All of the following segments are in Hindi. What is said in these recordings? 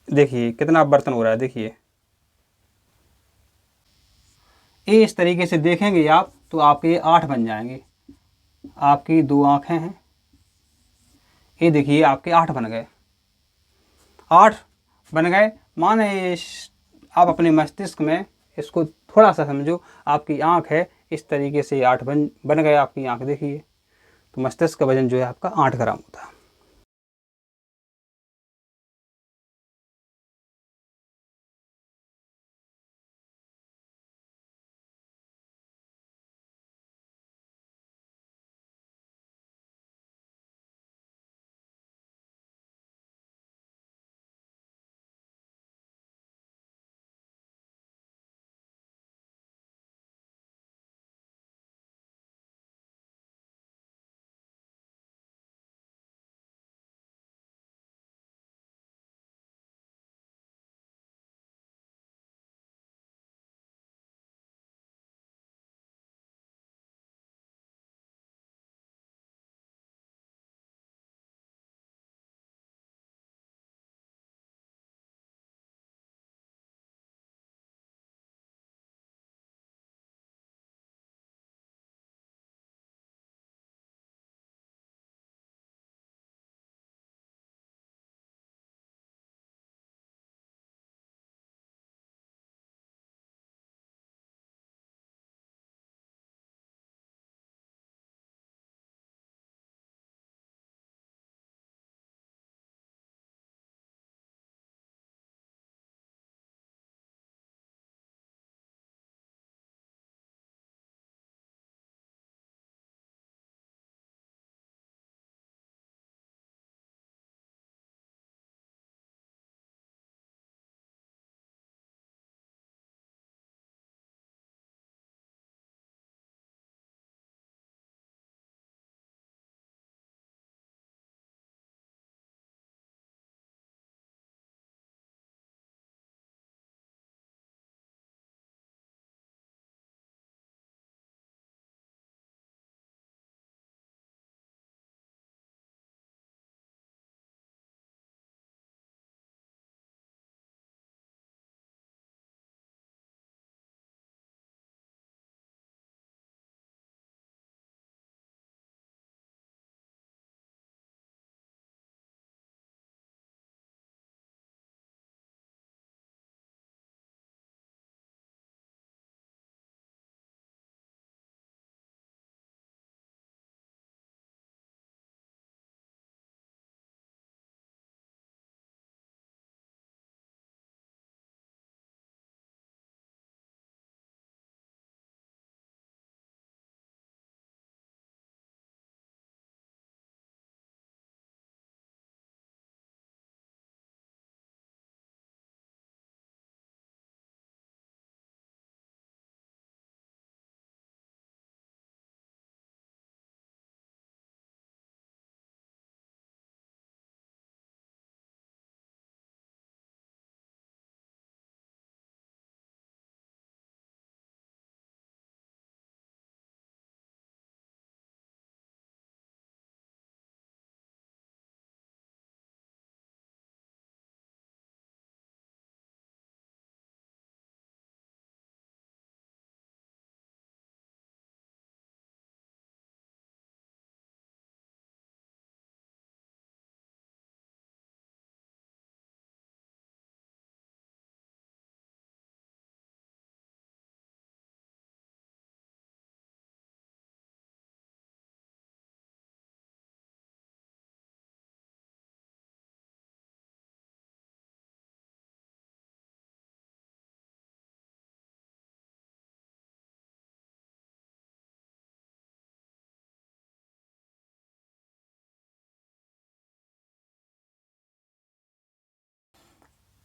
देखिए कितना बर्तन हो रहा है, देखिए। ये इस तरीके से देखेंगे आप तो आपके 8 बन जाएंगे। आपकी 2 आँखें हैं, ये देखिए आपके 8 बन गए। 8 बन गए माने आप अपने मस्तिष्क में इसको थोड़ा सा समझो। आपकी आँख है, इस तरीके से 8 बन गए आपकी आँख, देखिए। तो मस्तिष्क का वजन जो है आपका 8 ग्राम होता है।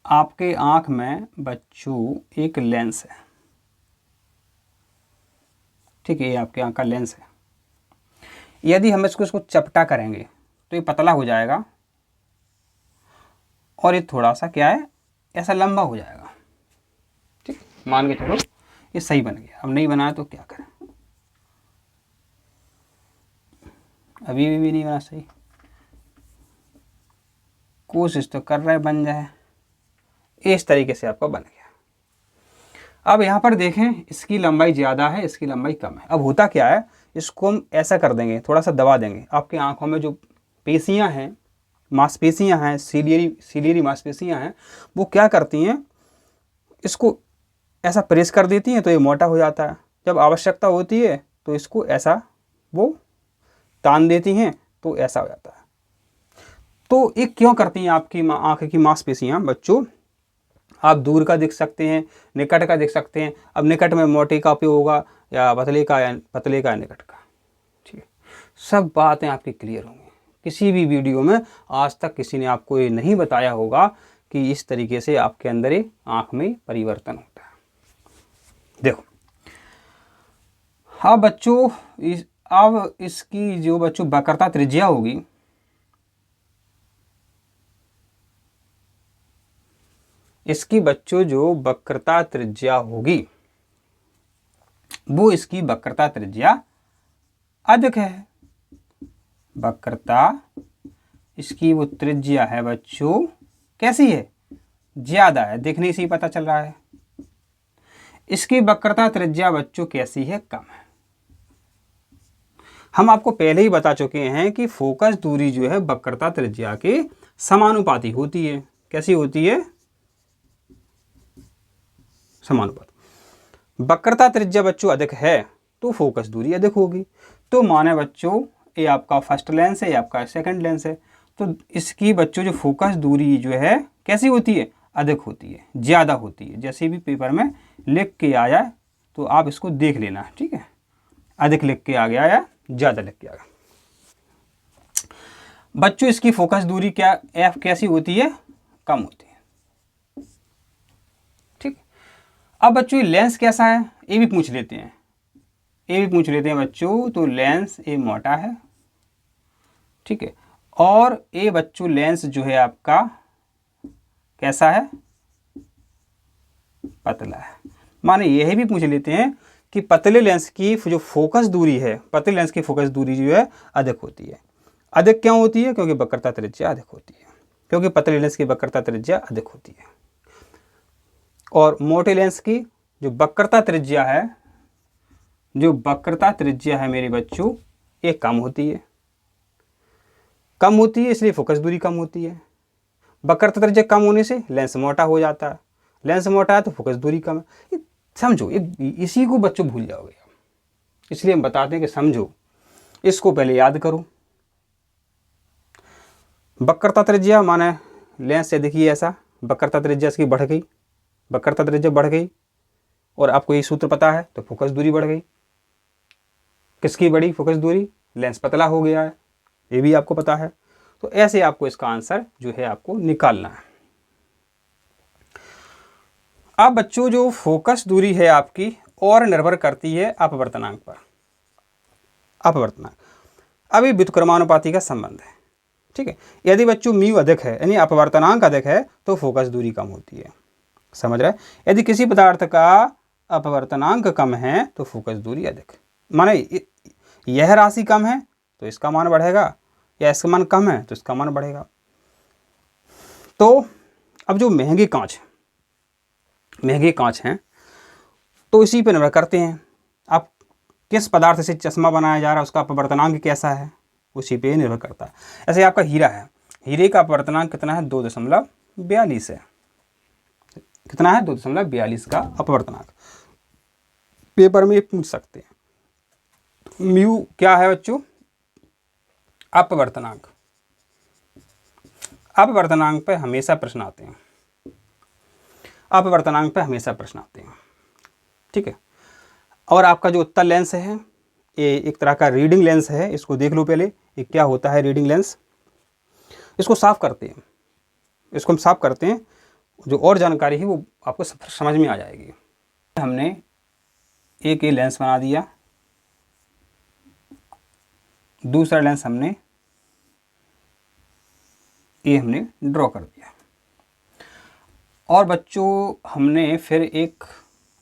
आपके आँख में बच्चों एक लेंस है, ठीक है। ये आपके आँख का लेंस है। यदि हम इसको चपटा करेंगे तो ये पतला हो जाएगा और ये थोड़ा सा क्या है, ऐसा लंबा हो जाएगा, ठीक। मान के चलो ये सही बन गया। अब नहीं बनाया तो क्या करें, अभी भी नहीं बना सही। कोशिश तो कर रहे बन जाए। इस तरीके से आपका बन गया। अब यहाँ पर देखें, इसकी लंबाई ज़्यादा है, इसकी लंबाई कम है। अब होता क्या है, इसको हम ऐसा कर देंगे, थोड़ा सा दबा देंगे। आपकी आँखों में जो पेशियाँ हैं, मांसपेशियाँ हैं, सीलियरी मांसपेशियाँ हैं, वो क्या करती हैं, इसको ऐसा प्रेस कर देती हैं तो ये मोटा हो जाता है। जब आवश्यकता होती है तो इसको ऐसा वो तान देती हैं तो ऐसा हो जाता है। तो ये क्यों करती हैं आपकी आँख की मांसपेशियाँ बच्चों? आप दूर का देख सकते हैं, निकट का देख सकते हैं। अब निकट में मोटे का उपयोग होगा या पतले का, या निकट का। ठीक है, सब बातें आपकी क्लियर होंगी। किसी भी वीडियो में आज तक किसी ने आपको ये नहीं बताया होगा कि इस तरीके से आपके अंदर ये आँख में परिवर्तन होता है। देखो, हाँ बच्चों, अब इसकी जो बच्चों वक्रता त्रिज्या होगी, इसकी बच्चों जो वक्रता त्रिज्या होगी वो इसकी वक्रता त्रिज्या अधिक है। वक्रता इसकी वो त्रिज्या है बच्चों, कैसी है? ज्यादा है। देखने से ही पता चल रहा है। इसकी वक्रता त्रिज्या बच्चों कैसी है? कम है। हम आपको पहले ही बता चुके हैं कि फोकस दूरी जो है वक्रता त्रिज्या के समानुपाती होती है। कैसी होती है? समानुपाती। वक्रता त्रिज्या बच्चों अधिक है तो फोकस दूरी अधिक होगी। तो माने बच्चों ये आपका फर्स्ट लेंस है, ये आपका सेकंड लेंस है, तो इसकी बच्चों जो फोकस दूरी जो है कैसी होती है? अधिक होती है, ज़्यादा होती है। जैसे भी पेपर में लिख के आ जाए तो आप इसको देख लेना, ठीक है। अधिक लिख के आ गया या ज़्यादा लिख के आ गया। बच्चों इसकी फोकस दूरी क्या एफ कैसी होती है? कम होती है, ठीक। अब बच्चों लेंस कैसा है ये भी पूछ लेते हैं, बच्चों। तो लेंस ए मोटा है, ठीक है, और ये बच्चों लेंस जो है आपका कैसा है? पतला है। माने यह भी पूछ लेते हैं कि पतले लेंस की जो फोकस दूरी है, पतले लेंस की फोकस दूरी जो है अधिक होती है। अधिक क्यों होती है? क्योंकि वक्रता त्रिज्या अधिक होती है, क्योंकि पतले लेंस की वक्रता त्रिज्या अधिक होती है। और मोटे लेंस की जो वक्रता त्रिज्या है, मेरे बच्चों, ये कम होती है। कम होती है इसलिए फोकस दूरी कम होती है। वक्रता त्रिज्या कम होने से लेंस मोटा हो जाता है। लेंस मोटा है तो फोकस दूरी कम है। समझो, इसी को बच्चों भूल जाओगे, इसलिए हम बताते हैं कि समझो, इसको पहले याद करो। वक्रता त्रिज्या माने लेंस से देखिए ऐसा, वक्रता त्रिज्या इसकी बढ़ गई, वक्रता त्रिज्या बढ़ गई, और आपको ये सूत्र पता है तो फोकस दूरी बढ़ गई। किसकी बढ़ी? फोकस दूरी। लेंस पतला हो गया है, ये भी आपको पता है। तो ऐसे आपको इसका आंसर जो है आपको निकालना है। अब बच्चों जो फोकस दूरी है आपकी और निर्भर करती है अपवर्तनांक पर। अपवर्तनांक अभी व्युत्क्रमानुपाती का संबंध है, ठीक है। यदि बच्चों म्यू अधिक है यानी अपवर्तनांक अधिक है तो फोकस दूरी कम होती है। समझ रहे? यदि किसी पदार्थ का अपवर्तनांक कम है तो फोकस दूरी अधिक। माने यह राशि कम है तो इसका मान बढ़ेगा, या इसका मान कम है तो इसका मान बढ़ेगा। तो अब जो महंगे कांच हैं तो इसी पर निर्भर करते हैं। आप किस पदार्थ से चश्मा बनाया जा रहा है, उसका अपवर्तनांक कैसा है, उसी पे निर्भर करता है। ऐसे आपका हीरा है, हीरे का अपवर्तनांक कितना है? 2.42 है। कितना है? 2.42 का अपवर्तनांक। पेपर में पूछ सकते हैं। म्यू क्या है बच्चों? अपवर्तनांक। अपवर्तनांक पे हमेशा प्रश्न आते हैं, ठीक है। और आपका जो उत्तल लेंस है ये एक तरह का रीडिंग लेंस है। इसको देख लो पहले, ये क्या होता है रीडिंग लेंस। इसको साफ करते हैं, जो और जानकारी है वो आपको समझ में आ जाएगी। हमने एक ये लेंस बना दिया, दूसरा लेंस हमने ड्रॉ कर दिया, और बच्चों हमने फिर एक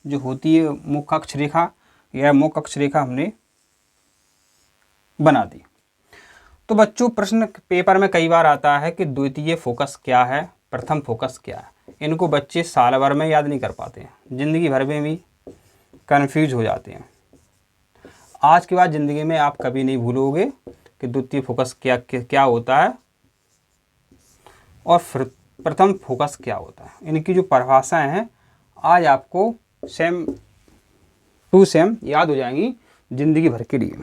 जो होती है मुख्य अक्ष रेखा, या मुख्य अक्ष रेखा हमने बना दी। तो बच्चों प्रश्न पेपर में कई बार आता है कि द्वितीय फोकस क्या है, प्रथम फोकस क्या है। इनको बच्चे साल भर में याद नहीं कर पाते हैं, ज़िंदगी भर में भी कन्फ्यूज हो जाते हैं। आज के बाद ज़िंदगी में आप कभी नहीं भूलोगे कि द्वितीय फोकस क्या होता है और फिर प्रथम फोकस क्या होता है। इनकी जो परिभाषाएं हैं आज आपको सेम टू सेम याद हो जाएंगी ज़िंदगी भर के लिए।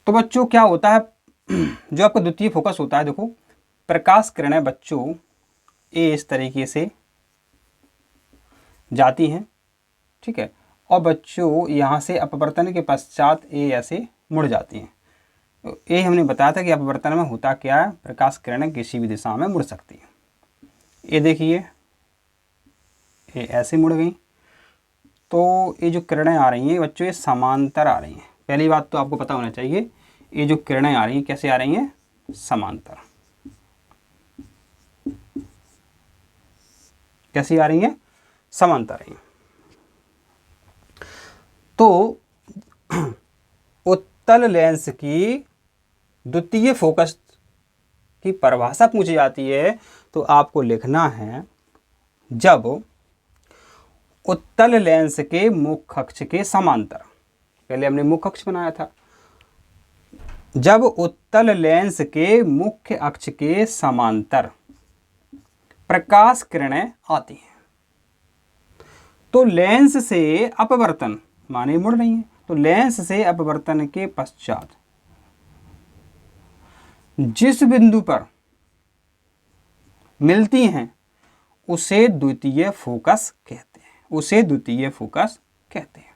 तो बच्चों क्या होता है जो आपका द्वितीय फोकस होता है, देखो प्रकाश किरणें बच्चों ये इस तरीके से जाती हैं, ठीक है, और बच्चों यहाँ से अपवर्तन के पश्चात ये ऐसे मुड़ जाती हैं। तो ये हमने बताया था कि अपवर्तन में होता क्या है, प्रकाश किरणें किसी भी दिशा में मुड़ सकती हैं। ये देखिए ये ऐसे मुड़ गई, तो ये जो किरणें आ रही हैं बच्चों ये समांतर आ रही हैं। पहली बात तो आपको पता होना चाहिए ये जो किरणें आ रही हैं कैसे आ रही हैं, समांतर। कैसी आ रही हैं, समांतर आ रही हैं। तो उत्तल लेंस की द्वितीय फोकस की परिभाषा पूछी जाती है तो आपको लिखना है जब उत्तल लेंस के मुख्य अक्ष के समांतर, पहले हमने मुख्य अक्ष बनाया था, जब उत्तल लेंस के मुख्य अक्ष के समांतर प्रकाश किरणें आती हैं तो लेंस से अपवर्तन माने मुड़ रही हैं, तो लेंस से अपवर्तन के पश्चात जिस बिंदु पर मिलती हैं उसे द्वितीय फोकस कहते हैं, उसे द्वितीय फोकस कहते हैं।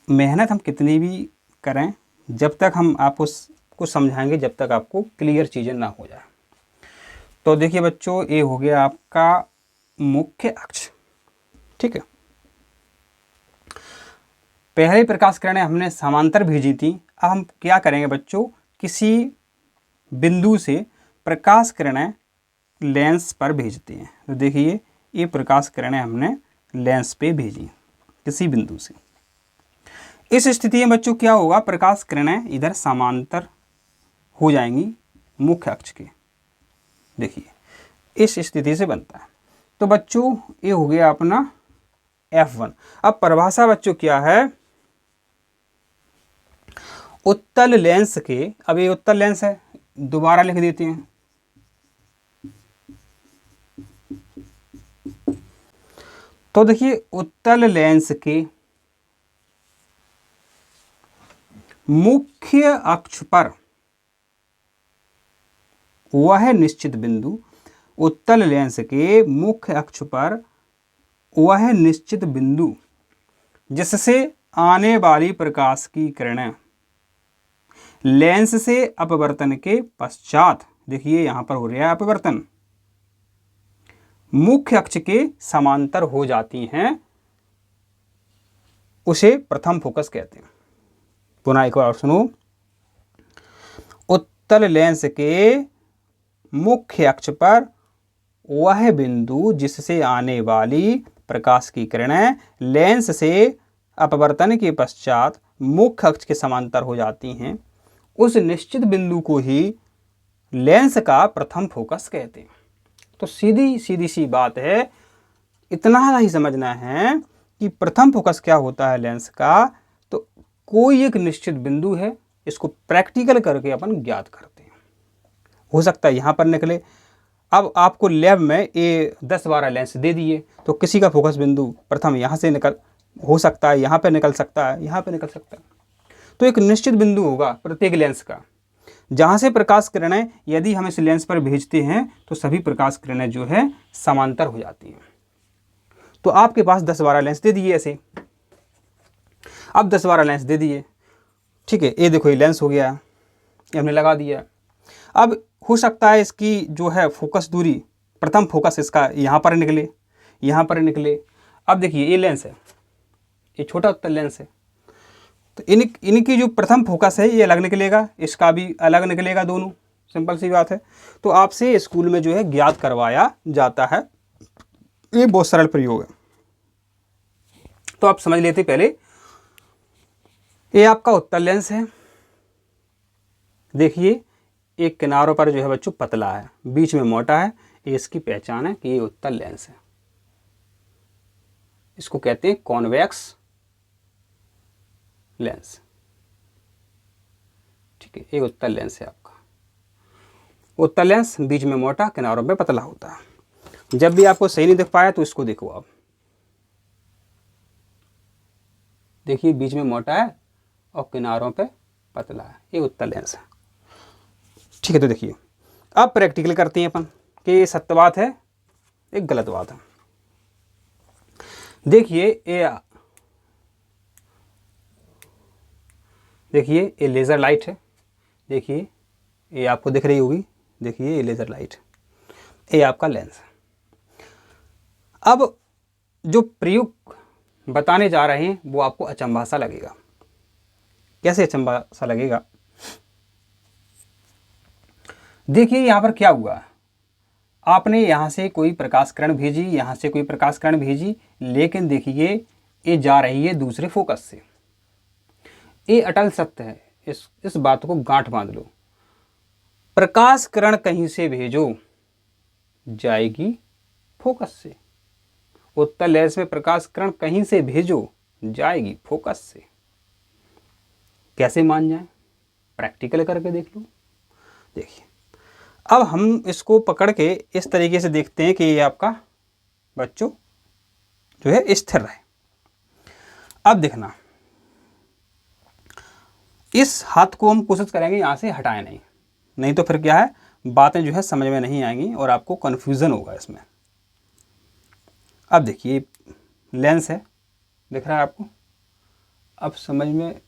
मेहनत हम कितनी भी करें जब तक हम आपको कुछ समझाएंगे जब तक आपको क्लियर चीज़ें ना हो जाए। तो देखिए बच्चों ये हो गया आपका मुख्य अक्ष, ठीक है। पहले प्रकाश किरणें हमने समांतर भेजी थी, अब हम क्या करेंगे बच्चों, किसी बिंदु से प्रकाश किरणें लेंस पर भेजते हैं। तो देखिए ये प्रकाश किरणें हमने लेंस पे भेजी किसी बिंदु से। इस स्थिति में बच्चों क्या होगा, प्रकाश किरणें इधर समांतर हो जाएंगी मुख्य अक्ष के। देखिए इस स्थिति से बनता है। तो बच्चों ये हो गया अपना F1। अब परिभाषा बच्चों क्या है, उत्तल लेंस के, अब ये उत्तल लेंस है, दोबारा लिख देते हैं। तो देखिए उत्तल लेंस के मुख्य अक्ष पर वह निश्चित बिंदु, उत्तल लेंस के मुख्य अक्ष पर वह निश्चित बिंदु जिससे आने वाली प्रकाश की किरणें लेंस से अपवर्तन के पश्चात, देखिए यहां पर हो रहा है अपवर्तन, मुख्य अक्ष के समांतर हो जाती हैं, उसे प्रथम फोकस कहते हैं। पुनः एक बार सुनो, उत्तल लेंस के मुख्य अक्ष पर वह बिंदु जिससे आने वाली प्रकाश की किरणें लेंस से अपवर्तन के पश्चात मुख्य अक्ष के समांतर हो जाती हैं, उस निश्चित बिंदु को ही लेंस का प्रथम फोकस कहते हैं। तो सीधी सीधी सी बात है, इतना ही समझना है कि प्रथम फोकस क्या होता है लेंस का। तो कोई एक निश्चित बिंदु है, इसको प्रैक्टिकल करके अपन ज्ञात करते हैं। हो सकता है यहाँ पर निकले, अब आपको लैब में ये 10-12 लेंस दे दिए तो किसी का फोकस बिंदु प्रथम यहाँ से निकल हो सकता है, यहाँ पे निकल सकता है, यहाँ पे निकल सकता है। तो एक निश्चित बिंदु होगा प्रत्येक लेंस का, जहाँ से प्रकाश किरणें यदि हम इस लेंस पर भेजते हैं तो सभी प्रकाश किरणें जो है समांतर हो जाती हैं। तो आपके पास 10-12 लेंस दे दिए ऐसे, अब 10-12 लेंस दे दिए, ठीक है। ये देखो ये लेंस हो गया, ये हमने लगा दिया। अब हो सकता है इसकी जो है फोकस दूरी, प्रथम फोकस इसका यहाँ पर निकले, यहाँ पर निकले। अब देखिए ये लेंस है, ये छोटा उत्तल लेंस है, तो इनकी जो प्रथम फोकस है ये अलग निकलेगा, इसका भी अलग निकलेगा, दोनों सिंपल सी बात है। तो आपसे स्कूल में जो है ज्ञात करवाया जाता है, ये बहुत सरल प्रयोग है। तो आप समझ लेते पहले, ये आपका उत्तल लेंस है, देखिए एक किनारों पर जो है बच्चों पतला है, बीच में मोटा है, ये इसकी पहचान है कि ये उत्तल लेंस है। इसको कहते हैं कॉन्वेक्स लेंस। ठीक है, ये उत्तल लेंस है आपका। उत्तल लेंस बीच में मोटा, किनारों पे पतला होता है। जब भी आपको सही नहीं दिख पाया तो इसको देखो आप, देखिए बीच में मोटा है और किनारों पे पतला है, ये उत्तल लेंस है। ठीक है, तो देखिए अब प्रैक्टिकल करते हैं अपन कि ये सत्य बात है एक गलत बात है। देखिए ये लेज़र लाइट है, देखिए ये आपको दिख रही होगी, देखिए ये लेज़र लाइट, ये आपका लेंस है। अब जो प्रयोग बताने जा रहे हैं वो आपको अचंभा सा लगेगा। कैसे अचंभा सा लगेगा? देखिए यहाँ पर क्या हुआ, आपने यहाँ से कोई प्रकाश किरण भेजी, यहाँ से कोई प्रकाश किरण भेजी, लेकिन देखिए ये जा रही है दूसरे फोकस से। ये अटल सत्य है, इस बात को गांठ बांध लो। प्रकाश किरण कहीं से भेजो जाएगी फोकस से, उत्तल लेंस में प्रकाश किरण कहीं से भेजो जाएगी फोकस से। कैसे मान जाए? प्रैक्टिकल करके देख लो। देखिए अब हम इसको पकड़ के इस तरीके से देखते हैं कि ये आपका बच्चों जो है स्थिर रहे। अब देखना, इस हाथ को हम कोशिश करेंगे यहाँ से हटाएं नहीं तो फिर क्या है, बातें जो है समझ में नहीं आएंगी और आपको कन्फ्यूज़न होगा इसमें। अब देखिए लेंस है, दिख रहा है आपको? अब समझ में,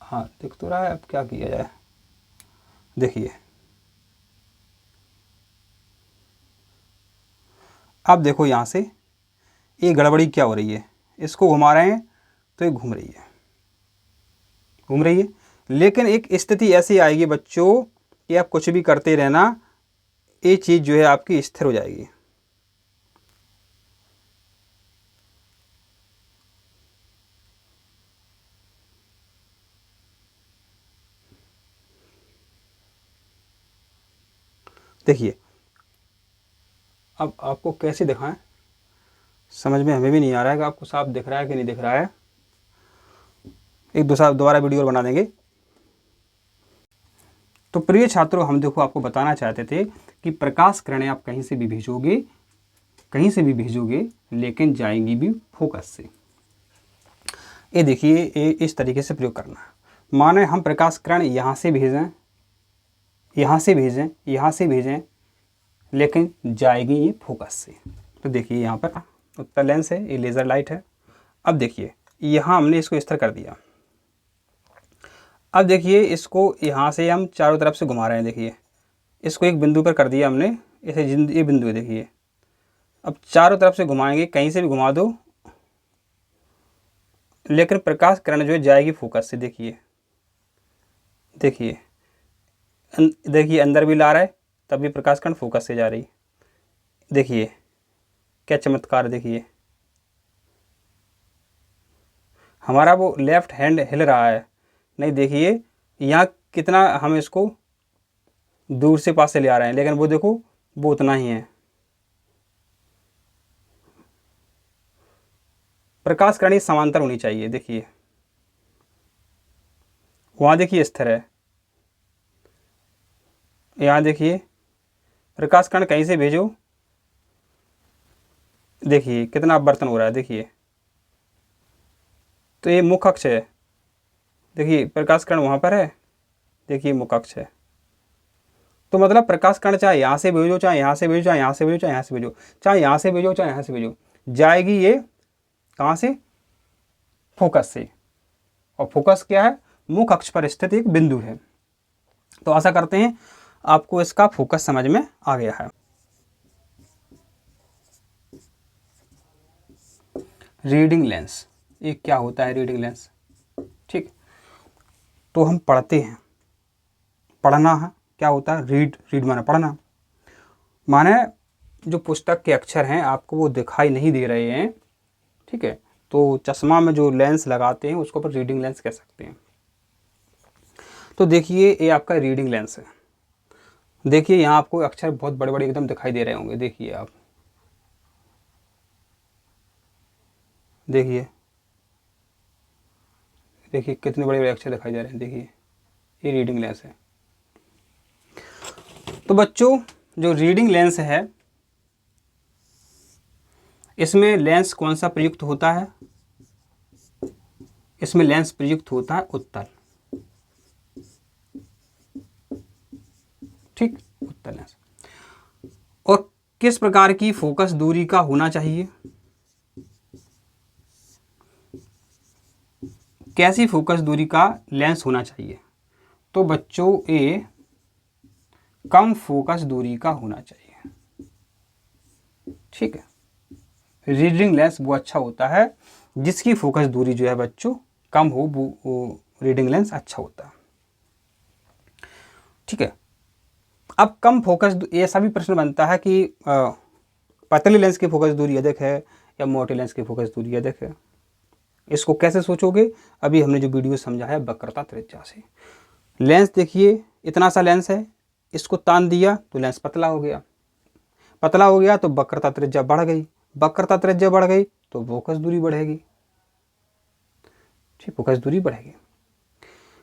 हाँ दिख तो रहा है। अब क्या किया जाए? देखिए अब देखो यहाँ से ये गड़बड़ी क्या हो रही है, इसको घुमा रहे हैं तो ये घूम रही है, लेकिन एक स्थिति ऐसी आएगी बच्चों कि आप कुछ भी करते रहना, ये चीज़ जो है आपकी स्थिर हो जाएगी। देखिए अब आपको कैसे दिखाएं, समझ में हमें भी नहीं आ रहा है कि आपको साफ दिख रहा है कि नहीं दिख रहा है। एक दोबारा वीडियो बना देंगे। तो प्रिय छात्रों, हम देखो आपको बताना चाहते थे कि प्रकाश किरणें आप कहीं से भी भेजोगे लेकिन जाएंगी भी फोकस से। ये देखिए ये इस तरीके से प्रयोग करना। माने हम प्रकाश किरण यहाँ से भेजें लेकिन जाएगी ये फोकस से। तो देखिए यहाँ पर उत्तल लेंस है, ये लेज़र लाइट है। अब देखिए यहाँ हमने इसको स्थिर कर दिया। अब देखिए इसको यहाँ से हम चारों तरफ से घुमा रहे हैं। देखिए इसको एक बिंदु पर कर दिया हमने, ऐसे ये बिंदु है। देखिए अब चारों तरफ से घुमाएंगे, कहीं से भी घुमा दो, लेकिन प्रकाश किरण जो है जाएगी फोकस से। देखिए अंदर भी ला रहा है तब भी प्रकाश किरण फोकस से जा रही। देखिए क्या चमत्कार। देखिए हमारा वो लेफ्ट हैंड हिल रहा है नहीं, देखिए यहाँ कितना हम इसको दूर से पास से ले आ रहे हैं, लेकिन वो देखो वो उतना ही है। प्रकाश किरण समांतर होनी चाहिए। देखिए वहाँ देखिए स्थिर है, यहाँ देखिए प्रकाश किरण कहीं से भेजो, देखिए कितना अपवर्तन हो रहा है। देखिए तो ये मुख्य अक्ष है, देखिए प्रकाश किरण वहाँ पर है, देखिए मुख्य अक्ष है। तो मतलब प्रकाश किरण चाहे यहाँ से भेजो, चाहे यहाँ से भेजो, चाहे यहाँ से भेजो, चाहे यहाँ से भेजो, चाहे यहाँ से भेजो, चाहे यहाँ से भेजो, जाएगी ये कहाँ से? फोकस से। और फोकस क्या है? मुख्य अक्ष पर स्थित एक बिंदु है। तो आशा करते हैं आपको इसका फोकस समझ में आ गया है। रीडिंग लेंस, ये क्या होता है रीडिंग लेंस? ठीक, तो हम पढ़ते हैं, पढ़ना है क्या होता है? रीड माने पढ़ना, माने जो पुस्तक के अक्षर हैं आपको वो दिखाई नहीं दे रहे हैं। ठीक है, तो चश्मा में जो लेंस लगाते हैं उसको पर रीडिंग लेंस कह सकते हैं। तो देखिए ये आपका रीडिंग लेंस है। देखिए यहाँ आपको अक्षर बहुत बड़े बड़े एकदम दिखाई दे रहे होंगे। देखिए आप, देखिए देखिए कितने बड़े बड़े अक्षर दिखाई दे रहे हैं। देखिए ये रीडिंग लेंस है। तो बच्चों जो रीडिंग लेंस है, इसमें लेंस कौन सा प्रयुक्त होता है? इसमें लेंस प्रयुक्त होता है उत्तल। ठीक, उत्तल लेंस। और किस प्रकार की फोकस दूरी का होना चाहिए? कैसी फोकस दूरी का लेंस होना चाहिए? तो बच्चों ये कम फोकस दूरी का होना चाहिए। ठीक है, रीडिंग लेंस वो अच्छा होता है जिसकी फोकस दूरी जो है बच्चों कम हो, वो रीडिंग लेंस अच्छा होता है। ठीक है, अब कम फोकस, ऐसा भी प्रश्न बनता है कि पतले लेंस की फोकस दूरी अधिक है या मोटे लेंस की फोकस दूरी अधिक है। इसको कैसे सोचोगे? अभी हमने जो वीडियो समझा है वक्रता त्रिज्या से। लेंस देखिए इतना सा लेंस है, इसको तान दिया तो लेंस पतला हो गया, पतला हो गया तो वक्रता त्रिज्या बढ़ गई, वक्रता त्रिज्या बढ़ गई तो फोकस दूरी बढ़ेगी। ठीक, फोकस दूरी बढ़ेगी।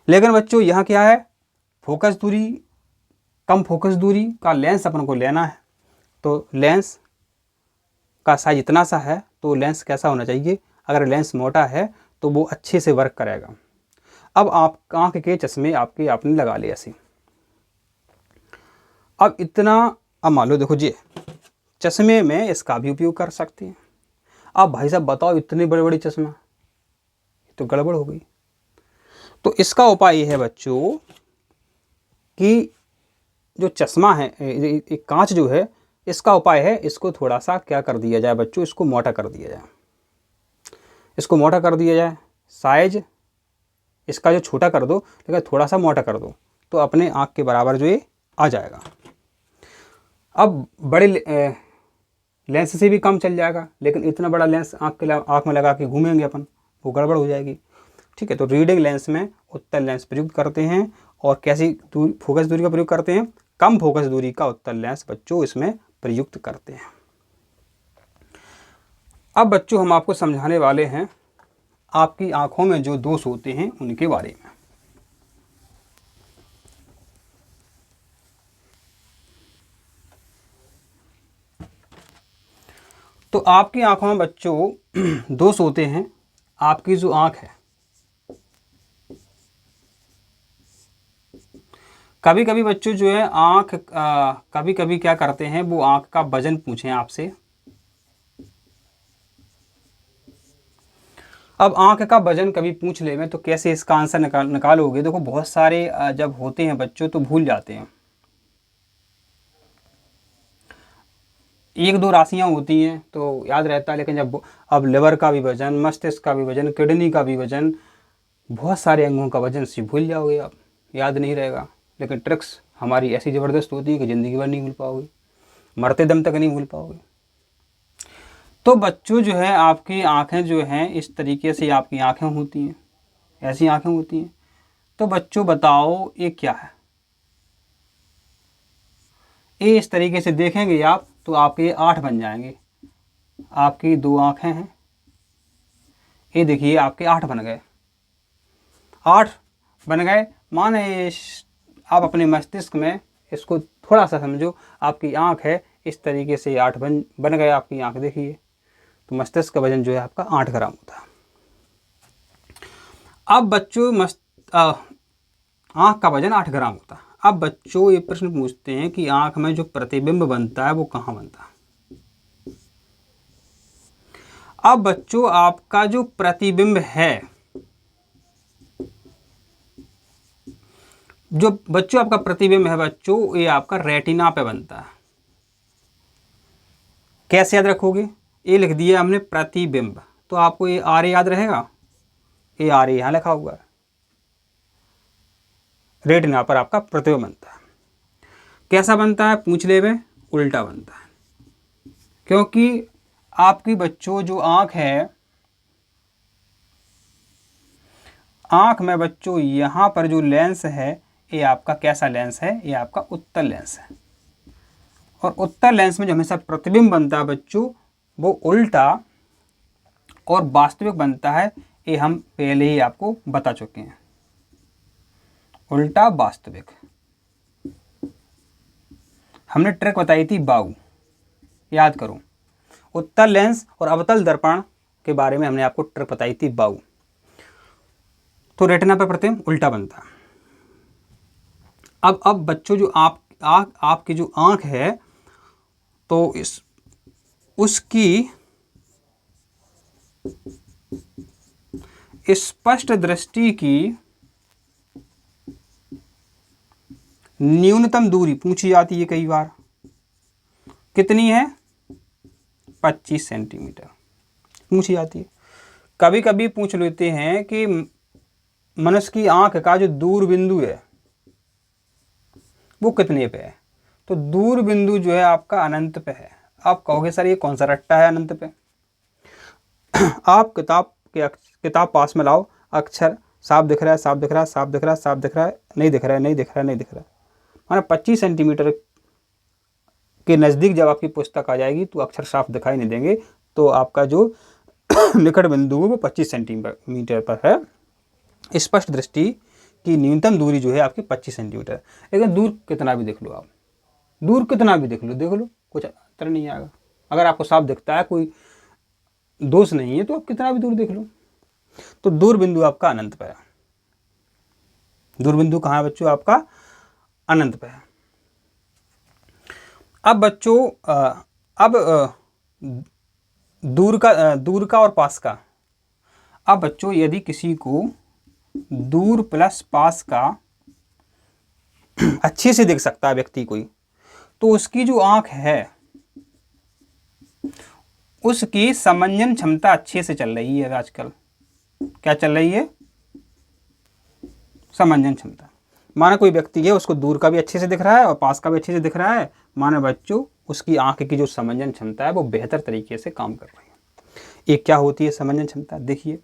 लेकिन बच्चों यहाँ क्या है, फोकस दूरी, कम फोकस दूरी का लेंस अपन को लेना है, तो लेंस का साइज इतना सा है तो लेंस कैसा होना चाहिए? अगर लेंस मोटा है तो वो अच्छे से वर्क करेगा। अब आप आँख के चश्मे आपने लगा लिए ऐसे, अब इतना, अब मान लो देखो जी चश्मे में इसका भी उपयोग कर सकते हैं। अब भाई साहब बताओ इतने बड़े बड़े चश्मा, तो गड़बड़ हो गई। तो इसका उपाय ये है बच्चों कि जो चश्मा है, एक कांच जो है, इसका उपाय है इसको थोड़ा सा क्या कर दिया जाए बच्चों, इसको मोटा कर दिया जाए। इसको मोटा कर दिया जाए, साइज इसका जो छोटा कर दो, लेकिन थोड़ा सा मोटा कर दो, तो अपने आँख के बराबर जो ये आ जाएगा। अब बड़े लेंस से भी कम चल जाएगा, लेकिन इतना बड़ा लेंस आँख में लगा के घूमेंगे अपन, वो गड़बड़ हो जाएगी। ठीक है, तो रीडिंग लेंस में उत्तल लेंस प्रयुक्त करते हैं। और कैसी फोकस दूरी का प्रयोग करते हैं? कम फोकस दूरी का उत्तल लेंस बच्चों इसमें प्रयुक्त करते हैं। अब बच्चों हम आपको समझाने वाले हैं आपकी आंखों में जो दोष होते हैं उनके बारे में। तो आपकी आंखों में बच्चों दोष होते हैं। आपकी जो आंख है, कभी कभी बच्चों जो है आंख, कभी कभी क्या करते हैं, वो आंख का वजन पूछें आपसे। अब आंख का वजन कभी पूछ ले में तो कैसे इसका आंसर निकालोगे? देखो बहुत सारे जब होते हैं बच्चों तो भूल जाते हैं। एक दो राशियां होती हैं तो याद रहता है, लेकिन जब अब लिवर का भी वजन, मस्तिष्क का भी वजन, किडनी का भी वजन, बहुत सारे अंगों का वजन से भूल जाओगे आप, याद नहीं रहेगा। लेकिन ट्रिक्स हमारी ऐसी ज़बरदस्त होती है कि ज़िंदगी भर नहीं भूल पाओगे, मरते दम तक नहीं भूल पाओगे। तो बच्चों जो है आपकी आँखें जो हैं इस तरीके से आपकी आँखें होती हैं, ऐसी आँखें होती हैं। तो बच्चों बताओ ये क्या है? ये इस तरीके से देखेंगे आप तो आपके 8 बन जाएंगे। आपकी 2 आँखें हैं, ये देखिए आपके 8 बन गए, 8 बन गए। माने आप अपने मस्तिष्क में इसको थोड़ा सा समझो, आपकी आँख है इस तरीके से 8 बन गए आपकी आँख। देखिए तो मस्तिष्क का वजन जो है आपका 8 ग्राम होता है। अब बच्चों आँख का वजन 8 ग्राम होता है। अब बच्चों ये प्रश्न पूछते हैं कि आँख में जो प्रतिबिंब बनता है वो कहाँ बनता है? अब बच्चों आपका जो प्रतिबिंब है, जो बच्चों आपका प्रतिबिंब है बच्चों, ये आपका रेटिना पे बनता है। कैसे याद रखोगे? ये लिख दिया हमने प्रतिबिंब, तो आपको ये आर याद रहेगा, ये आर यहाँ लिखा हुआ है। रेटिना पर आपका प्रतिबिंब बनता है। कैसा बनता है? पूछ ले में उल्टा बनता है, क्योंकि आपकी बच्चों जो आँख है, आँख में बच्चों यहाँ पर जो लेंस है ये आपका कैसा लेंस है, ये आपका उत्तल लेंस है। और उत्तल लेंस में जो हमेशा प्रतिबिंब बनता है बच्चों, वो उल्टा और वास्तविक बनता है। ये हम पहले ही आपको बता चुके हैं, उल्टा वास्तविक। हमने ट्रिक बताई थी बाऊ, याद करो। उत्तल लेंस और अवतल दर्पण के बारे में हमने आपको ट्रिक बताई थी बाऊ। तो रेटिना पर प्रतिबिंब उल्टा बनता है। अब बच्चों जो आपकी जो आंख है, तो उसकी स्पष्ट दृष्टि की न्यूनतम दूरी पूछी जाती है कई बार, कितनी है? 25 सेंटीमीटर पूछी जाती है। कभी कभी पूछ लेते हैं कि मनुष्य की आंख का जो दूर बिंदु है वो कितने पे है? तो दूर बिंदु जो है आपका अनंत पे है। आप कहोगे सर ये कौन सा रट्टा है अनंत पे? आप किताब पास में लाओ, अक्षर साफ दिख रहा है, साफ दिख रहा है, साफ दिख रहा है, साफ दिख रहा है, नहीं दिख रहा है, नहीं दिख रहा है, नहीं दिख रहा है। माना 25 सेंटीमीटर के नज़दीक जब आपकी पुस्तक आ जाएगी तो अक्षर साफ दिखाई नहीं देंगे। तो आपका जो निकट बिंदु है वो 25 सेंटीमीटर पर है। स्पष्ट दृष्टि की न्यूनतम दूरी जो है आपकी 25 सेंटीमीटर। लेकिन दूर कितना भी देख लो, आप दूर कितना भी देख लो कुछ अंतर नहीं आएगा। अगर आपको साफ दिखता है, कोई दोष नहीं है, तो आप कितना भी दूर देख लो। तो दूर बिंदु आपका अनंत पे है। दूर बिंदु कहाँ है बच्चों? आपका अनंत पे है। अब बच्चों दूर का और पास का। अब बच्चों यदि किसी को दूर प्लस पास का अच्छे से देख सकता है व्यक्ति कोई, तो उसकी जो आंख है उसकी समंजन क्षमता अच्छे से चल रही है आजकल। क्या चल रही है? समंजन क्षमता। माना कोई व्यक्ति है, उसको दूर का भी अच्छे से दिख रहा है और पास का भी अच्छे से दिख रहा है। माना बच्चों उसकी आंख की जो समंजन क्षमता है वो बेहतर तरीके से काम कर रही है। एक क्या होती है समंजन क्षमता? देखिए,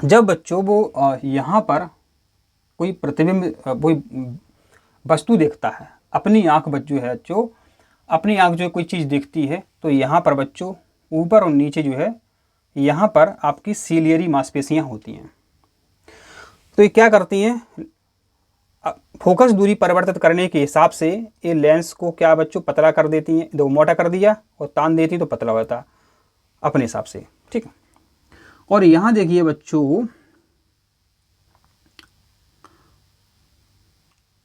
जब बच्चों वो यहाँ पर कोई प्रतिबिंब, कोई वस्तु देखता है, अपनी आंख बच्चों है जो अपनी आंख जो कोई चीज़ देखती है, तो यहाँ पर बच्चों ऊपर और नीचे जो है यहाँ पर आपकी सीलियरी मांसपेशियाँ होती हैं। तो ये क्या करती हैं? फोकस दूरी परिवर्तित करने के हिसाब से ये लेंस को क्या बच्चों पतला कर देती हैं। दो मोटा कर दिया और तान देती तो पतला होता अपने हिसाब से, ठीक है। और यहाँ देखिए बच्चों,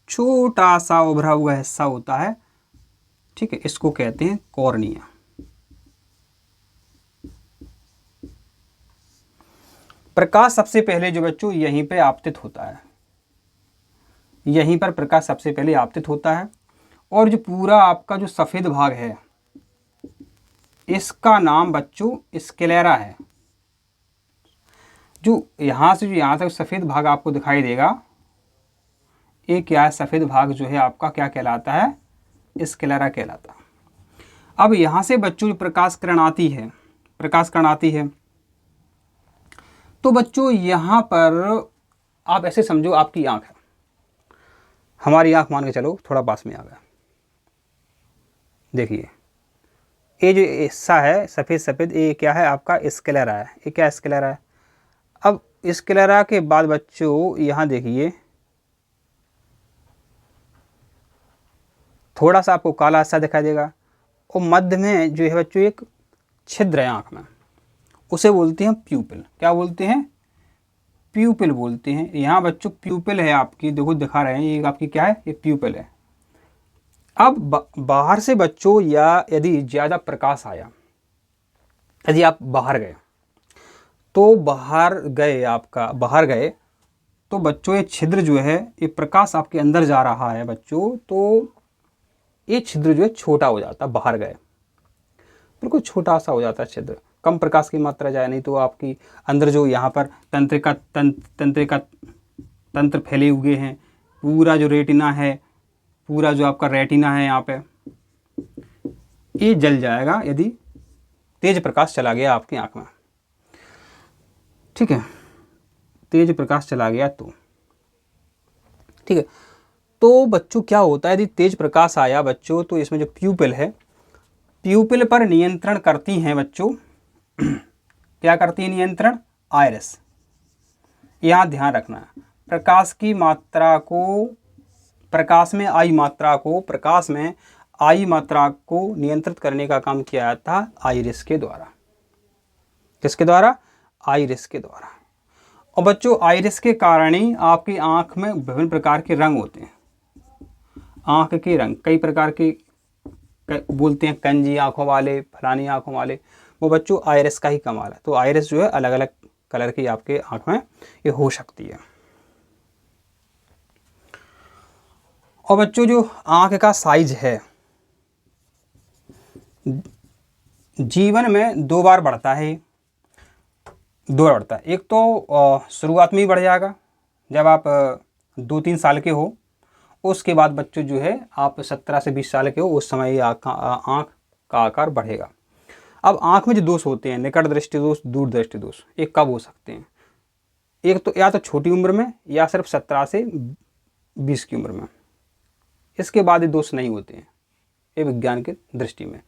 छोटा सा उभरा हुआ हिस्सा होता है, ठीक है, इसको कहते हैं कॉर्निया। प्रकाश सबसे पहले जो बच्चों यहीं पे आपतित होता है, यहीं पर प्रकाश सबसे पहले आपतित होता है। और जो पूरा आपका जो सफ़ेद भाग है, इसका नाम बच्चों स्क्लेरा है। जो यहाँ से जो यहाँ तक सफ़ेद भाग आपको दिखाई देगा, ये क्या है? सफ़ेद भाग जो है आपका क्या कहलाता है? स्क्लेरा कहलाता है। अब यहाँ से बच्चों जो प्रकाश किरण आती है, तो बच्चों यहाँ पर आप ऐसे समझो आपकी आँख है, हमारी आँख मान के चलो, थोड़ा पास में आ गया। देखिए ये जो हिस्सा है सफ़ेद, ये क्या है? आपका स्क्लेरा है। ये क्या स्क्लेरा है? अब स्क्लेरा के बाद बच्चों यहाँ देखिए, थोड़ा सा आपको काला हिस्सा दिखाई देगा और मध्य में जो है बच्चों एक छिद्र है आँख में, उसे बोलते हैं प्यूपिल। क्या बोलते हैं? प्यूपिल बोलते हैं। यहाँ बच्चों प्यूपिल है आपकी, देखो दिखा रहे हैं, ये आपकी क्या है? ये प्यूपिल है। अब बाहर से बच्चों या यदि ज़्यादा प्रकाश आया, यदि आप बाहर गए तो बच्चों ये छिद्र जो है, ये प्रकाश आपके अंदर जा रहा है बच्चों, तो ये छिद्र जो है छोटा हो जाता है। बाहर गए बिल्कुल छोटा सा हो जाता है छिद्र, कम प्रकाश की मात्रा जाए, नहीं तो आपकी अंदर जो यहाँ पर तंत्र फैले हुए हैं, पूरा जो रेटिना है, पूरा जो आपका रेटिना है यहाँ पे, ये जल जाएगा यदि तेज प्रकाश चला गया आपकी आँख में, ठीक है, तेज प्रकाश चला गया तो। ठीक है। तो बच्चों क्या होता है, यदि तेज प्रकाश आया बच्चों, तो इसमें जो प्यूपिल है, प्यूपिल पर नियंत्रण करती हैं बच्चों क्या करती है नियंत्रण, आइरिस। यहाँ ध्यान रखना है, प्रकाश की मात्रा को, प्रकाश में आई मात्रा को, प्रकाश में आई मात्रा को नियंत्रित करने का काम किया जाता है आइरिस के द्वारा। किसके द्वारा, आइरिस के द्वारा। और बच्चों आइरिस के कारण ही आपकी आंख में विभिन्न प्रकार के रंग होते हैं। आंख के रंग कई प्रकार के बोलते हैं, कंजी आंखों वाले, फलानी आंखों वाले, वो बच्चों आइरिस का ही कमाल है। तो आइरिस जो है अलग अलग कलर की आपके आंख में ये हो सकती है। और बच्चों जो आंख का साइज है जीवन में दो बार बढ़ता है, दो बार बढ़ता है। एक तो शुरुआत में ही बढ़ जाएगा जब आप 2-3 साल के हो, उसके बाद बच्चों जो है आप 17 से 20 साल के हो, उस समय आँख का आकार बढ़ेगा। अब आँख में जो दोष होते हैं, निकट दृष्टि दोष, दूर दृष्टि दोष, ये कब हो सकते हैं, एक तो या तो छोटी उम्र में या सिर्फ 17 से 20 की उम्र में, इसके बाद ये दोष नहीं होते हैं। ये विज्ञान की दृष्टि में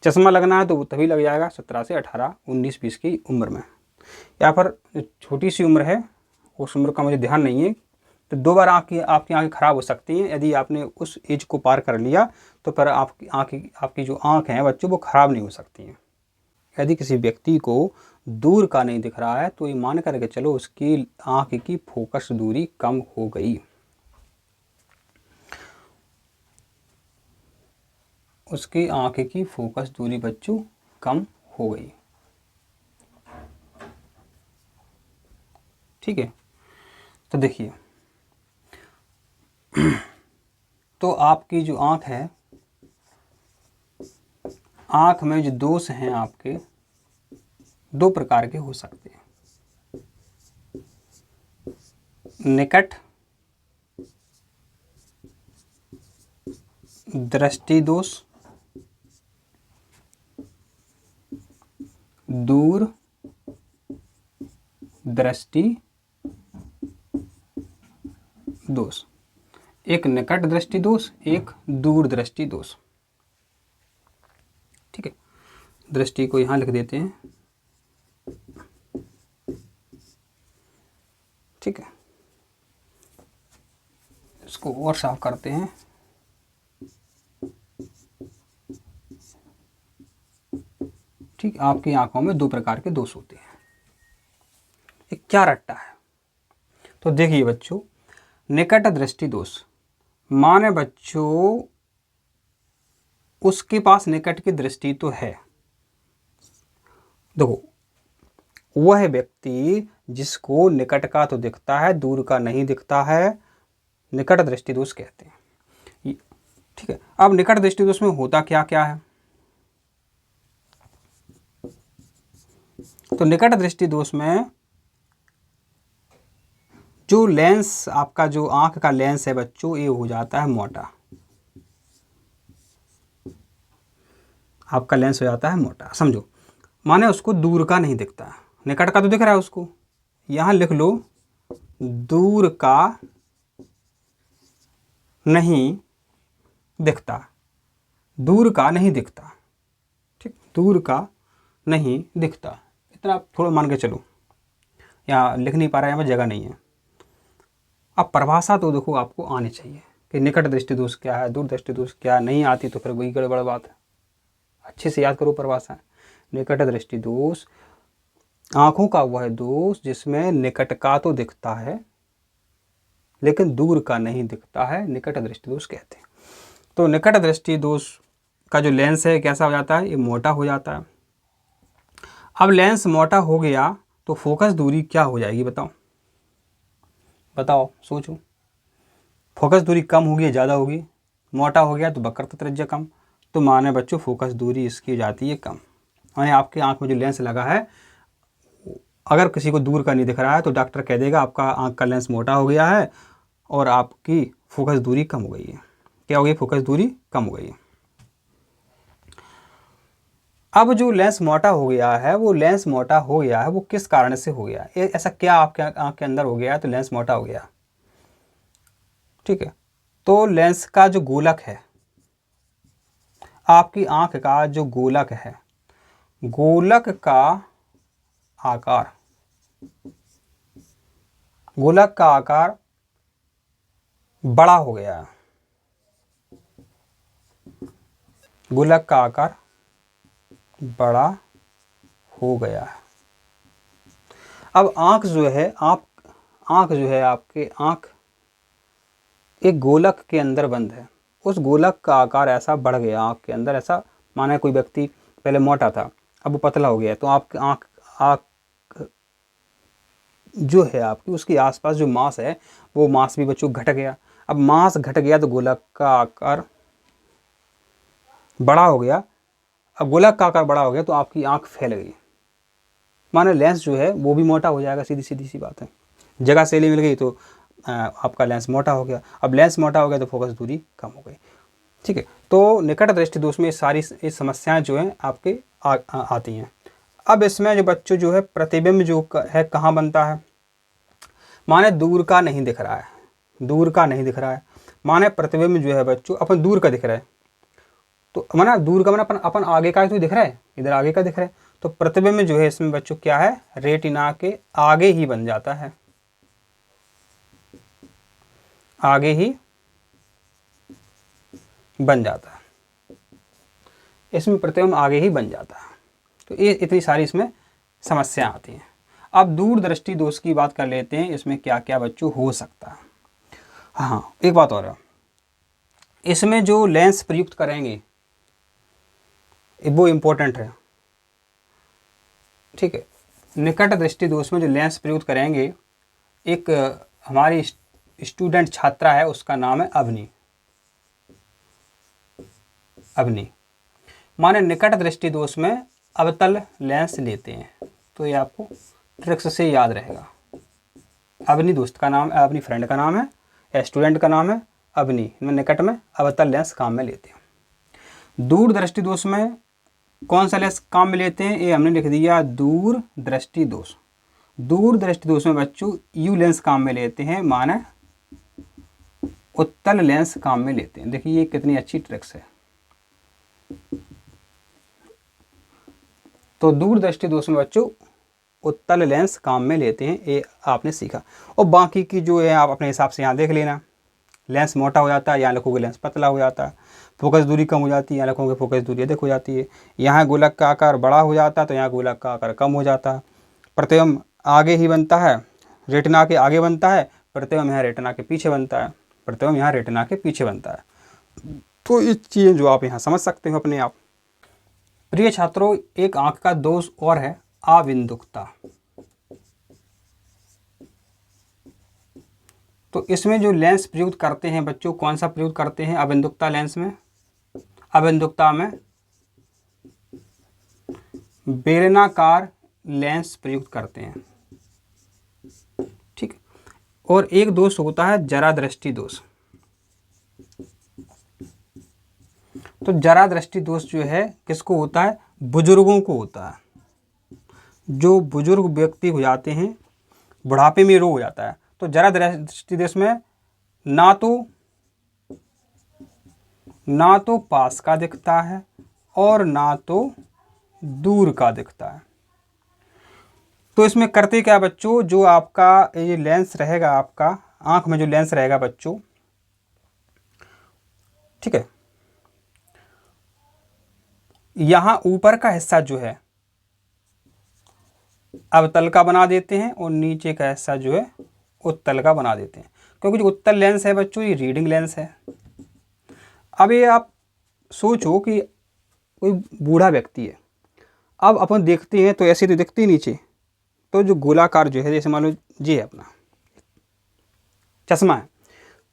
चश्मा लगना है तो वो तभी लग जाएगा 17 से 18, 19, 20 की उम्र में। या पर छोटी सी उम्र है, उस उम्र का मुझे ध्यान नहीं है, तो दो बार आपकी आंखें खराब हो सकती हैं। यदि आपने उस एज को पार कर लिया तो पर आपकी जो आंख हैं बच्चों वो खराब नहीं हो सकती हैं। यदि किसी व्यक्ति को दूर का नहीं दिख रहा है तो ये मान करके चलो उसकी आंख की फोकस दूरी कम हो गई, उसकी आंख की फोकस दूरी बच्चों कम हो गई। ठीक है, तो देखिए तो आपकी जो आंख है, आंख में जो दोष हैं आपके दो प्रकार के हो सकते हैं, निकट दृष्टि दोष, दूर दृष्टि दोष। एक निकट दृष्टि दोष, एक दूर दृष्टि दोष। ठीक है, दृष्टि को यहां लिख देते हैं। ठीक है, इसको और साफ करते हैं। ठीक, आपकी आंखों में दो प्रकार के दोष होते हैं। ये क्या रट्टा है, तो देखिए बच्चों, निकट दृष्टि दोष माने बच्चों उसके पास निकट की दृष्टि तो है। देखो, वह व्यक्ति जिसको निकट का तो दिखता है, दूर का नहीं दिखता है, निकट दृष्टि दोष कहते हैं। ठीक है, अब निकट दृष्टि दोष में होता क्या क्या है, तो निकट दृष्टि दोष में जो लेंस, आपका जो आंख का लेंस है बच्चों, ये हो जाता है मोटा। आपका लेंस हो जाता है मोटा, समझो, माने उसको दूर का नहीं दिखता, निकट का तो दिख रहा है उसको। यहां लिख लो, दूर का नहीं दिखता, दूर का नहीं दिखता। ठीक, दूर का नहीं दिखता, इतना थोड़ा मान के चलो। यहाँ लिख नहीं पा रहा है, यहाँ पर जगह नहीं है। अब परिभाषा तो देखो आपको आनी चाहिए कि निकट दृष्टि दोष क्या है, दूर दृष्टि दोष क्या, नहीं आती तो फिर वही गड़बड़ बात है। अच्छे से याद करो परिभाषा। निकट दृष्टि दोष आंखों का वह दोष जिसमें निकट का तो दिखता है लेकिन दूर का नहीं दिखता है, निकट दृष्टि दोष कहते हैं। तो निकट दृष्टि दोष का जो लेंस है कैसा हो जाता है, ये मोटा हो जाता है। अब लेंस मोटा हो गया तो फोकस दूरी क्या हो जाएगी, बताओ बताओ, सोचो। फोकस दूरी कम होगी या ज़्यादा होगी, मोटा हो गया तो वक्रता त्रिज्या कम, तो माने बच्चों फोकस दूरी इसकी हो जाती है कम। यानी आपके आंख में जो लेंस लगा है, अगर किसी को दूर का नहीं दिख रहा है तो डॉक्टर कह देगा आपका आंख का लेंस मोटा हो गया है और आपकी फोकस दूरी कम हो गई है। क्या हो गई, फोकस दूरी कम हो गई है। अब जो लेंस मोटा हो गया है, वो लेंस मोटा हो गया है, वो किस कारण से हो गया, ऐसा क्या आपके आंख के अंदर हो गया है तो लेंस मोटा हो गया। ठीक है। तो लेंस का जो गोलक है, आपकी आंख का जो गोलक है, गोलक का आकार, गोलक का आकार बड़ा हो गया है, गोलक का आकार बड़ा हो गया है। अब आंख जो है, आंख जो है, आपके आंख एक गोलक के अंदर बंद है, उस गोलक का आकार ऐसा बढ़ गया आंख के अंदर, ऐसा माना कोई व्यक्ति पहले मोटा था, अब वो पतला हो गया, तो आपकी आंख जो है आपकी, उसके आसपास जो मांस है वो मांस भी बच्चों घट गया। अब मांस घट गया तो गोलक का आकार बड़ा हो गया। अब गोलक का आकार बड़ा हो गया तो आपकी आंख फैल गई, माने लेंस जो है वो भी मोटा हो जाएगा, सीधी सीधी सी बात है। जगह सैली मिल गई तो आपका लेंस मोटा हो गया। अब लेंस मोटा हो गया तो फोकस दूरी कम हो गई। ठीक है, तो निकट दृष्टि दोष में ये समस्याएं जो हैं आपके आती हैं। अब इसमें जो बच्चों जो है प्रतिबिंब जो है कहाँ बनता है, माने दूर का नहीं दिख रहा है, दूर का नहीं दिख रहा है, माने प्रतिबिंब जो है बच्चों अपन दूर का दिख रहा है, तो माना दूर का माना अपन आगे का तो दिख रहा है, इधर आगे का दिख रहा है, तो प्रतिबिंब जो है इसमें बच्चों क्या है, रेटिना के आगे ही बन जाता है, आगे ही बन जाता है, इसमें प्रतिबिंब आगे ही बन जाता है। तो ये इतनी सारी इसमें समस्या आती हैं। अब दूरदृष्टि दोष की बात कर लेते हैं, इसमें क्या क्या बच्चों हो सकता है। हाँ, एक बात और है, इसमें जो लेंस प्रयुक्त करेंगे वो इम्पोर्टेंट है। ठीक है, निकट दृष्टि दोष में जो लेंस प्रयुक्त करेंगे, एक हमारी स्टूडेंट छात्रा है, उसका नाम है अवनी। अवनी माने निकट दृष्टि दोष में अवतल लेंस लेते हैं, तो ये आपको ट्रिक्स से याद रहेगा। अवनी दोस्त का नाम, अपनी फ्रेंड का नाम है, या स्टूडेंट का नाम है अवनी, में निकट में अवतल लेंस काम में लेते हैं। दूर दृष्टि दोष में कौन सा लेंस काम में लेते हैं, ये हमने लिख दिया दूर दृष्टि दोष। दूर दृष्टि दोष में बच्चों यू लेंस काम में लेते हैं, माने उत्तल लेंस काम में लेते हैं। देखिए ये कितनी अच्छी ट्रिक्स है। तो दूर दृष्टि दोष में बच्चों उत्तल लेंस काम में लेते हैं, ये आपने सीखा। और बाकी की जो है आप अपने हिसाब से यहाँ देख लेना, लेंस मोटा हो जाता है, यहाँ लिखोगे लेंस पतला हो जाता है, फोकस दूरी कम हो जाती है, यहाँ लिखोगे फोकस दूरी अधिक हो जाती है, यहाँ गोलक का आकार बड़ा हो जाता है तो यहाँ गोलक का आकार कम हो जाता है। प्रतिबिंब आगे ही बनता है, रेटिना के आगे बनता है, प्रतिबिंब यहाँ रेटिना के पीछे बनता है, प्रतिबिंब यहाँ रेटिना के पीछे बनता है। तो ये चीज़ें जो आप यहाँ समझ सकते हो अपने आप। प्रिय छात्रों, एक आंख का दोष और है अबिंदुकता। तो इसमें जो लेंस प्रयुक्त करते हैं बच्चों, कौन सा प्रयुक्त करते हैं अबिंदुकता लेंस में, अबिंदुकता में बेलनाकार लेंस प्रयुक्त करते हैं। ठीक, और एक दोष होता है जरा दृष्टि दोष। तो जरा दृष्टि दोष जो है किसको होता है, बुजुर्गों को होता है। जो बुजुर्ग व्यक्ति हो जाते हैं, बुढ़ापे में रोग हो जाता है, तो जरा दृष्टि दोष में ना तो पास का दिखता है और ना तो दूर का दिखता है। तो इसमें करते क्या बच्चों, जो आपका ये लेंस रहेगा, आपका आंख में जो लेंस रहेगा बच्चों, ठीक है, यहाँ ऊपर का हिस्सा जो है अवतल का बना देते हैं और नीचे का हिस्सा जो है उत्तल का बना देते हैं, क्योंकि जो उत्तल लेंस है बच्चों ये रीडिंग लेंस है। अब ये आप सोचो कि कोई बूढ़ा व्यक्ति है, अब अपन देखते हैं तो ऐसे तो दिखती नीचे, तो जो गोलाकार जो है, जैसे मान लो ये है अपना चश्मा है,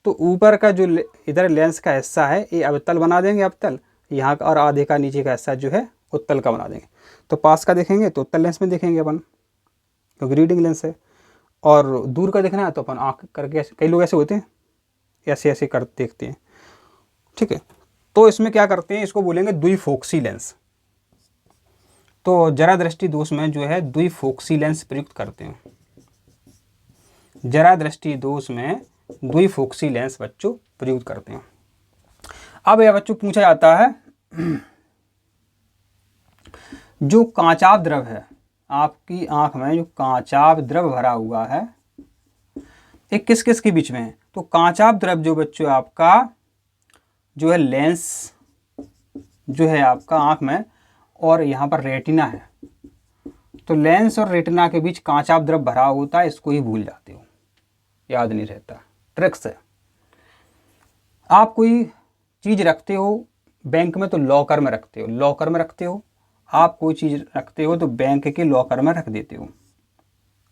तो ऊपर का जो इधर लेंस का हिस्सा है ये अवतल बना देंगे, अवतल यहाँ का, और आधे का नीचे का हिस्सा जो है उत्तल का बना देंगे। तो पास का देखेंगे तो उत्तल लेंस में देखेंगे अपन, क्योंकि रीडिंग लेंस है, और दूर का देखना है तो अपन आँख करके ऐसे, कई लोग ऐसे होते हैं ऐसे ऐसे कर देखते हैं। ठीक है, तो इसमें क्या करते हैं, इसको बोलेंगे द्विफोक्सी लेंस। तो जरा दृष्टि दोष में जो है द्विफोक्सी लेंस प्रयुक्त करते हैं। जरा दृष्टि दोष में द्विफोक्सी लेंस बच्चों प्रयुक्त करते हैं। अब यह बच्चों पूछा जाता है जो कांचाव द्रव है, आपकी आंख में जो कांचाव द्रव भरा हुआ है ये किस किस के बीच में है? तो कांचाव द्रव जो बच्चों आपका जो है लेंस जो है आपका आंख में, और यहाँ पर रेटिना है, तो लेंस और रेटिना के बीच कांचाव द्रव भरा होता है, इसको ही भूल जाते हो, याद नहीं रहता। ट्रिक्स है, आप कोई चीज़ रखते हो बैंक में तो लॉकर में रखते हो, लॉकर में रखते हो, आप कोई चीज़ रखते हो तो बैंक के लॉकर में रख देते हो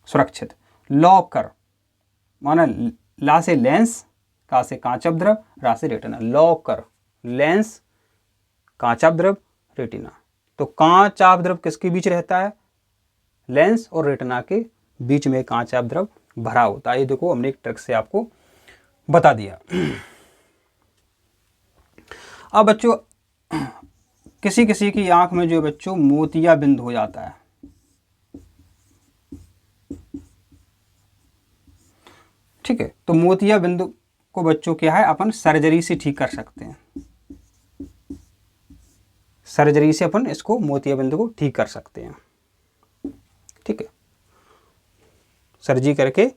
सुरक्षित। लॉकर माना ला से लेंस, का से कांचाव द्रव, रा से रेटिना। लॉकर लेंस कांचाव द्रव रेटिना। तो कांचाव द्रव किसके बीच रहता है? लेंस और रेटिना के बीच में कांचाव द्रव भरा होता है। ये देखो हमने एक ट्रिक से आपको बता दिया। अब बच्चों किसी किसी की आंख में जो बच्चों मोतिया बिंद हो जाता है, ठीक है, तो मोतिया बिंदु को बच्चों क्या है अपन सर्जरी से ठीक कर सकते हैं। सर्जरी से अपन इसको मोतिया बिंदु को ठीक कर सकते हैं, ठीक है, सर्जरी करके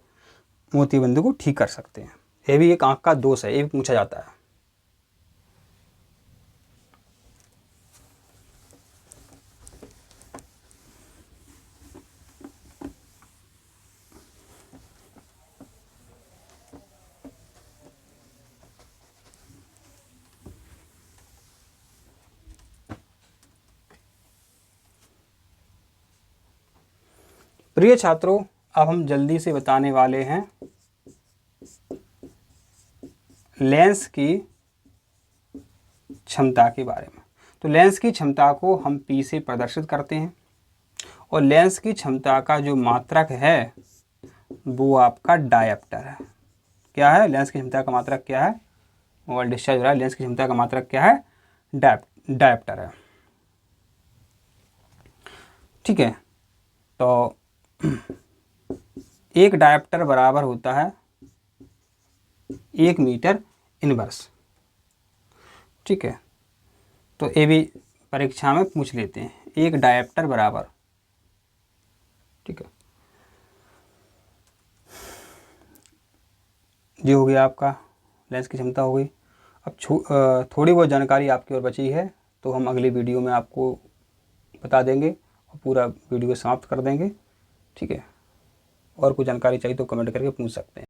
मोतिया बिंदु को ठीक कर सकते हैं। ये भी एक आंख का दोष है, ये भी पूछा जाता है। प्रिय छात्रों, अब हम जल्दी से बताने वाले हैं लेंस की क्षमता के बारे में। तो लेंस की क्षमता को हम P से प्रदर्शित करते हैं, और लेंस की क्षमता का जो मात्रक है वो आपका डायप्टर है। क्या है? लेंस की क्षमता का मात्रक क्या है? मोबाइल डिस्चार्ज हो रहा है। लेंस की क्षमता का मात्रक क्या है? डायप्टर है, ठीक है। तो एक डायप्टर बराबर होता है 1 मीटर इनवर्स, ठीक है। तो ये भी परीक्षा में पूछ लेते हैं, एक डायप्टर बराबर, ठीक है। ये हो गया आपका लेंस की क्षमता हो गई। अब थोड़ी बहुत जानकारी आपकी और बची है, तो हम अगली वीडियो में आपको बता देंगे और पूरा वीडियो समाप्त कर देंगे, ठीक है। और कोई जानकारी चाहिए तो कमेंट करके पूछ सकते हैं।